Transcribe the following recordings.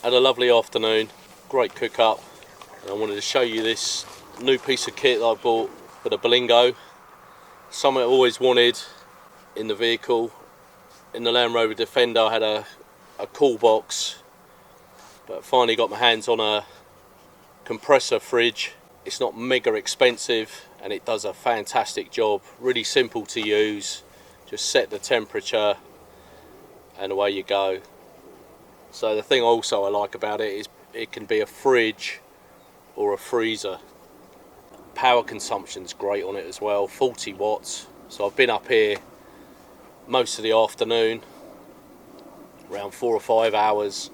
Had a lovely afternoon, great cook up, and I wanted to show you this new piece of kit that I bought for the Berlingo. Something I always wanted in the vehicle. In the Land Rover Defender I had a cool box, but finally got my hands on a compressor fridge. It's not mega expensive and it does a fantastic job. Really simple to use, just set the temperature and away you go. So the thing also I like about it is it can be a fridge or a freezer. Power consumption's great on it as well, 40 watts. So I've been up here most of the afternoon, around 4 or 5 hours,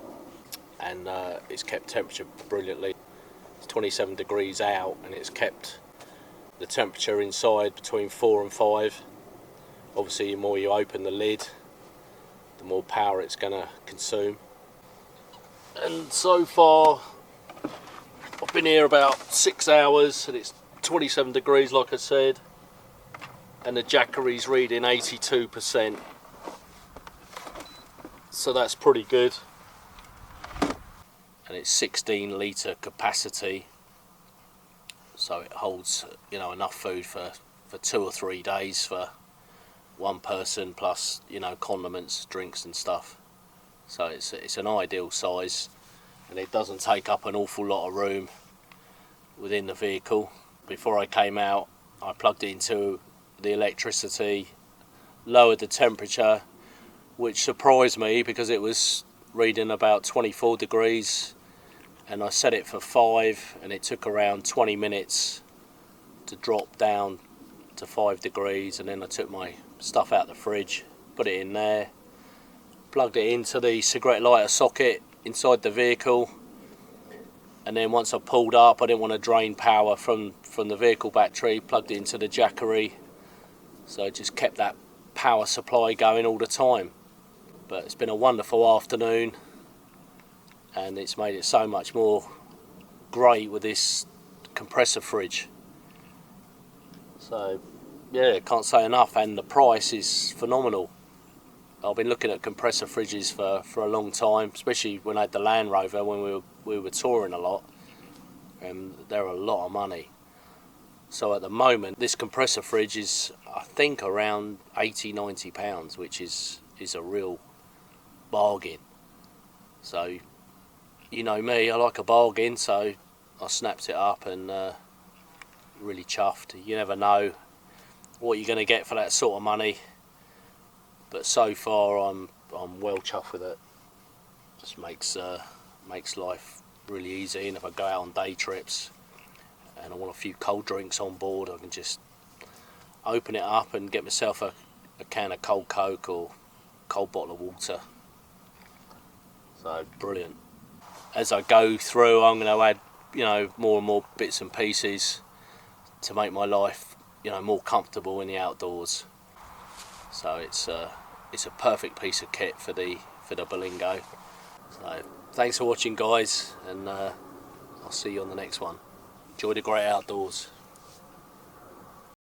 and it's kept temperature brilliantly. It's 27 degrees out and it's kept the temperature inside between 4 and 5. Obviously the more you open the lid, the more power it's going to consume. And so far I've been here about 6 hours and it's 27 degrees like I said, and the Jackery's reading 82%, so that's pretty good. And it's 16 litre capacity, so it holds, you know, enough food for 2 or 3 days for one person, plus, you know, condiments, drinks and stuff. So it's an ideal size, and it doesn't take up an awful lot of room within the vehicle. Before I came out, I plugged it into the electricity, lowered the temperature, which surprised me because it was reading about 24 degrees, and I set it for 5 and it took around 20 minutes to drop down to 5 degrees. And then I took my stuff out the fridge, put it in there, plugged it into the cigarette lighter socket inside the vehicle, and then once I pulled up, I didn't want to drain power from the vehicle battery, plugged it into the Jackery, so it just kept that power supply going all the time. But it's been a wonderful afternoon, and it's made it so much more great with this compressor fridge. So yeah, can't say enough, and the price is phenomenal. I've been looking at compressor fridges for a long time, especially when I had the Land Rover, when we were touring a lot, and they're a lot of money. So at the moment this compressor fridge is, I think, around £80–90, which is a real bargain. So you know me, I like a bargain, so I snapped it up and really chuffed. You never know what you're going to get for that sort of money, but so far I'm well chuffed with it. Just makes life really easy, and if I go out on day trips and I want a few cold drinks on board, I can just open it up and get myself a can of cold Coke or cold bottle of water. So brilliant. As I go through, I'm going to add, you know, more and more bits and pieces to make my life, you know, more comfortable in the outdoors. So it's a perfect piece of kit for the Berlingo. So thanks for watching, guys, and I'll see you on the next one. Enjoy the great outdoors.